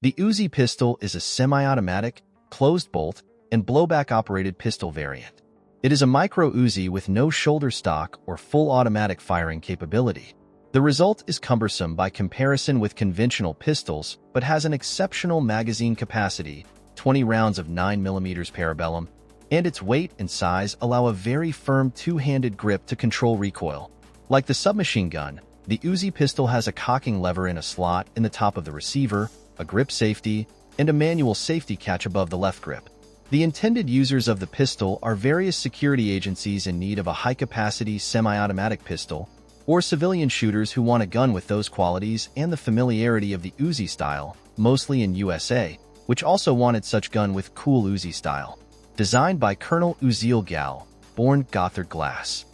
The Uzi-Pistol is a semi-automatic, closed-bolt, and blowback-operated pistol variant. It is a Micro Uzi with no shoulder stock or full automatic firing capability. The result is cumbersome by comparison with conventional pistols, but has an exceptional magazine capacity, 20 rounds of 9mm Parabellum, and its weight and size allow a very firm two-handed grip to control recoil. Like the submachine-gun, the Uzi-Pistol has a cocking lever in a slot in the top of the receiver, a grip safety, and a manual safety catch above the left grip. The intended users of the pistol are various security agencies in need of a high-capacity semi-automatic pistol, or civilian shooters who want a gun with those qualities and the familiarity of the Uzi style, mostly in USA, which also wanted such gun with cool Uzi style. Designed by Colonel Uzziel Gal, born Gothard Glass.